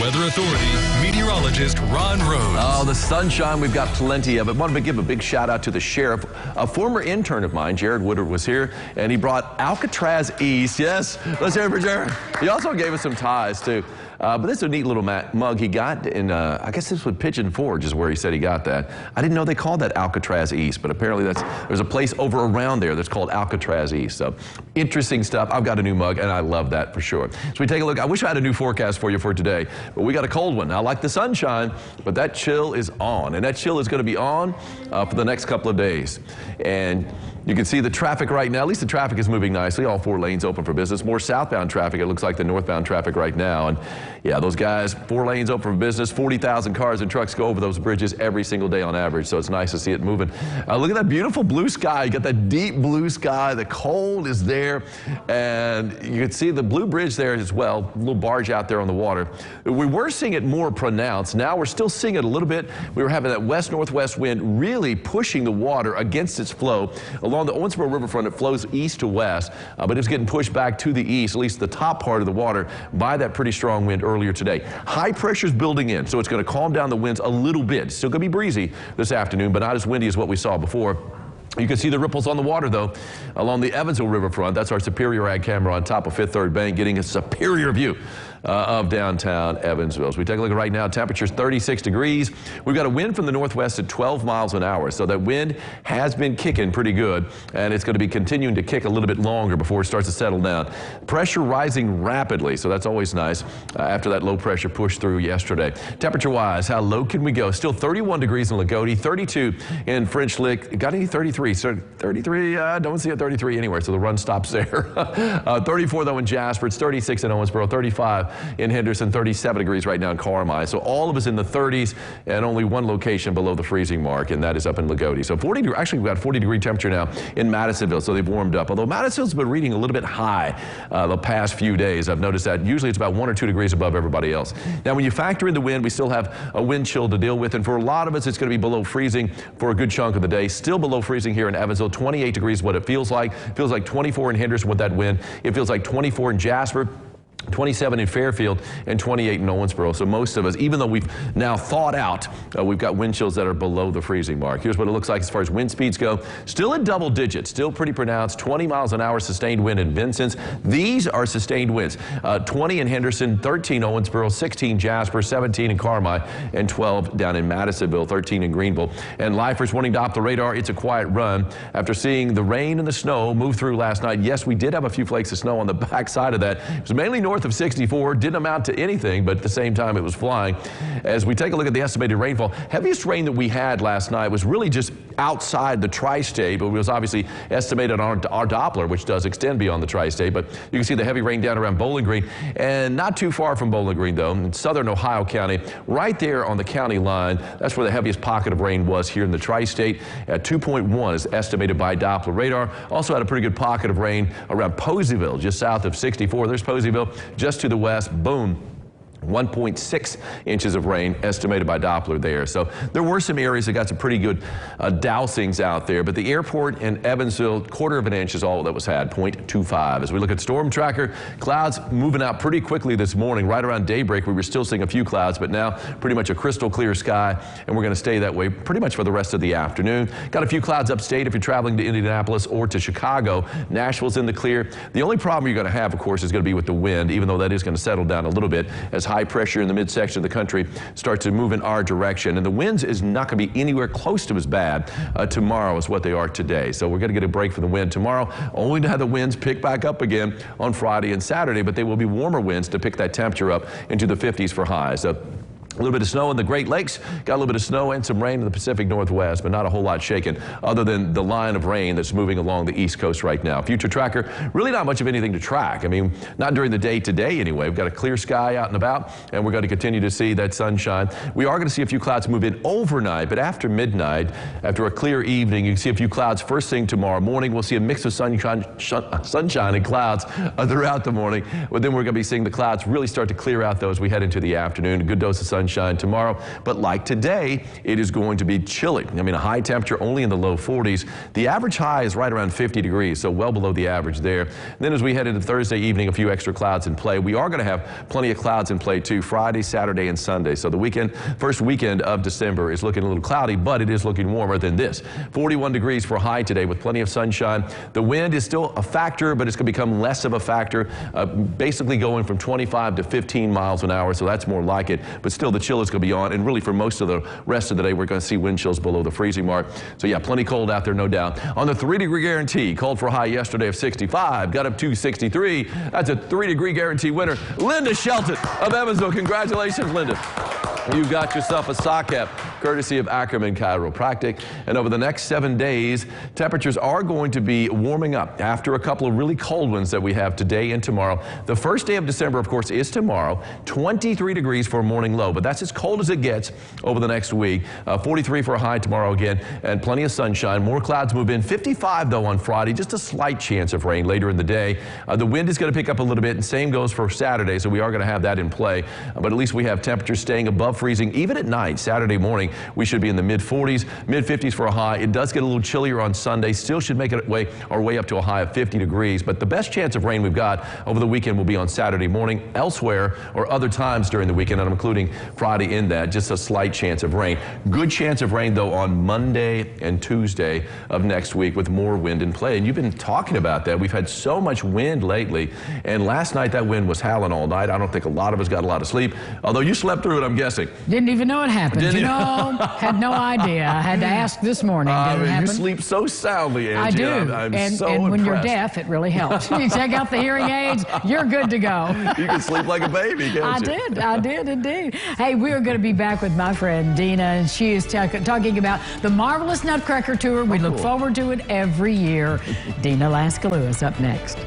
Weather Authority meteorologist Ron Rhodes. Oh, the sunshine, we've got plenty of it. Wanted to give a big shout out to the sheriff. A former intern of mine, Jared Woodard, was here, and he brought Alcatraz East. Yes, let's hear it for Jared. He also gave us some ties, too. But this is a neat little mug he got in, I guess this was Pigeon Forge is where he said he got that. I didn't know they called that Alcatraz East, but apparently there's a place over around there that's called Alcatraz East. So interesting stuff. I've got a new mug, and I love that for sure. So we take a look. I wish I had a new forecast for you for today, but we got a cold one. I like the sunshine, but that chill is on, and that chill is going to be on for the next couple of days. And you can see the traffic right now. At least the traffic is moving nicely. All 4 lanes open for business. More southbound traffic, it looks like, than northbound traffic right now. And yeah, those guys, 4 lanes open for business. 40,000 cars and trucks go over those bridges every single day on average. So it's nice to see it moving. Look at that beautiful blue sky. You got that deep blue sky. The cold is there. And you can see the blue bridge there as well. A little barge out there on the water. We were seeing it more pronounced. Now we're still seeing it a little bit. We were having that west-northwest wind really pushing the water against its flow. Along the Owensboro Riverfront, it flows east to west, but it's getting pushed back to the east, at least the top part of the water, by that pretty strong wind earlier today. High pressure is building in, so it's going to calm down the winds a little bit. Still going to be breezy this afternoon, but not as windy as what we saw before. You can see the ripples on the water, though, along the Evansville Riverfront. That's our Superior Ag camera on top of Fifth Third Bank, getting a superior view of downtown Evansville. So we take a look at right now, temperature's 36 degrees. We've got a wind from the northwest at 12 miles an hour. So that wind has been kicking pretty good, and it's going to be continuing to kick a little bit longer before it starts to settle down. Pressure rising rapidly, so that's always nice after that low pressure pushed through yesterday. Temperature-wise, how low can we go? Still 31 degrees in Lagodi, 32 in French Lick. Got any 33? So 33, I don't see a 33 anywhere, so the run stops there. 34, though, in Jasper. It's 36 in Owensboro, 35 in Henderson, 37 degrees right now in Carmi. So all of us in the 30s, and only one location below the freezing mark, and that is up in Lagodi. So 40, actually we've got 40-degree temperature now in Madisonville, so they've warmed up. Although Madisonville's been reading a little bit high the past few days. I've noticed that usually it's about 1 or 2 degrees above everybody else. Now when you factor in the wind, we still have a wind chill to deal with, and for a lot of us it's going to be below freezing for a good chunk of the day. Still below freezing here in Evansville, 28 degrees what it feels like. It feels like 24 in Henderson with that wind. It feels like 24 in Jasper, 27 in Fairfield, and 28 in Owensboro. So most of us, even though we've now thawed out, we've got wind chills that are below the freezing mark. Here's what it looks like as far as wind speeds go. Still in double digits, still pretty pronounced. 20 miles an hour sustained wind in Vincennes. These are sustained winds. 20 in Henderson, 13 Owensboro, 16 Jasper, 17 in Carmi, and 12 down in Madisonville, 13 in Greenville. And lifers wanting to opt the radar, it's a quiet run after seeing the rain and the snow move through last night. Yes, we did have a few flakes of snow on the backside of that. It was mainly north of 64, didn't amount to anything, but at the same time it was flying. As we take a look at the estimated rainfall, heaviest rain that we had last night was really just outside the tri-state, but it was obviously estimated on our Doppler, which does extend beyond the tri-state. But you can see the heavy rain down around Bowling Green, and not too far from Bowling Green, though, in southern Ohio County, right there on the county line. That's where the heaviest pocket of rain was here in the tri-state. At 2.1 is estimated by Doppler radar. Also had a pretty good pocket of rain around Poseyville, just south of 64. There's Poseyville, just to the west. Boom. 1.6 inches of rain estimated by Doppler there. So there were some areas that got some pretty good dousings out there, but the airport in Evansville, 1/4 of an inch is all that was had, 0.25. As we look at Storm Tracker, clouds moving out pretty quickly this morning. Right around daybreak, we were still seeing a few clouds, but now pretty much a crystal clear sky, and we're going to stay that way pretty much for the rest of the afternoon. Got a few clouds upstate if you're traveling to Indianapolis or to Chicago. Nashville's in the clear. The only problem you're going to have, of course, is going to be with the wind, even though that is going to settle down a little bit as high pressure in the midsection of the country starts to move in our direction. And the winds is not going to be anywhere close to as bad tomorrow as what they are today. So we're going to get a break from the wind tomorrow, only to have the winds pick back up again on Friday and Saturday, but they will be warmer winds to pick that temperature up into the 50s for highs. So a little bit of snow in the Great Lakes, got a little bit of snow and some rain in the Pacific Northwest, but not a whole lot shaken other than the line of rain that's moving along the East Coast right now. Future tracker, really not much of anything to track. I mean, not during the day today anyway. We've got a clear sky out and about, and we're going to continue to see that sunshine. We are going to see a few clouds move in overnight, but after midnight, after a clear evening, you can see a few clouds first thing tomorrow morning. We'll see a mix of sunshine and clouds throughout the morning, but then we're going to be seeing the clouds really start to clear out though as we head into the afternoon. A good dose of sunshine sunshine tomorrow. But like today, it is going to be chilly. I mean, a high temperature only in the low 40s. The average high is right around 50 degrees, so well below the average there. And then as we head into Thursday evening, a few extra clouds in play. We are going to have plenty of clouds in play too, Friday, Saturday, and Sunday. So the first weekend of December is looking a little cloudy, but it is looking warmer than this. 41 degrees for a high today with plenty of sunshine. The wind is still a factor, but it's going to become less of a factor, basically going from 25 to 15 miles an hour, so that's more like it. But still, the chill is going to be on, and really for most of the rest of the day, we're going to see wind chills below the freezing mark. So yeah, plenty cold out there, no doubt. On the 3-degree guarantee, called for a high yesterday of 65, got up to 63. That's a 3-degree guarantee winner, Linda Shelton of Evansville. Congratulations, Linda. You got yourself a sock cap, courtesy of Ackerman Chiropractic. And over the next 7 days, temperatures are going to be warming up after a couple of really cold ones that we have today and tomorrow. The first day of December, of course, is tomorrow. 23 degrees for a morning low, but that's as cold as it gets over the next week. 43 for a high tomorrow again, and plenty of sunshine. More clouds move in. 55, though, on Friday. Just a slight chance of rain later in the day. The wind is going to pick up a little bit, and same goes for Saturday, so we are going to have that in play. But at least we have temperatures staying above freezing. Even at night, Saturday morning, we should be in the mid-40s, mid-50s for a high. It does get a little chillier on Sunday. Still should make our way up to a high of 50 degrees. But the best chance of rain we've got over the weekend will be on Saturday morning. Elsewhere or other times during the weekend, and I'm including Friday in that, just a slight chance of rain. Good chance of rain, though, on Monday and Tuesday of next week with more wind in play. And you've been talking about that. We've had so much wind lately. And last night, that wind was howling all night. I don't think a lot of us got a lot of sleep, although you slept through it, I'm guessing. Didn't even know it happened. Had no idea. I had to ask this morning. Did it happen? You sleep so soundly, Angie. I do. I'm so and when you're impressed. deaf, it really helps. You check out the hearing aids, you're good to go. You can sleep like a baby, can't you? I did indeed. Hey, we are going to be back with my friend Dina, and she is talking about the Marvelous Nutcracker Tour. We look forward to it every year. Dina Laskaloo is up next.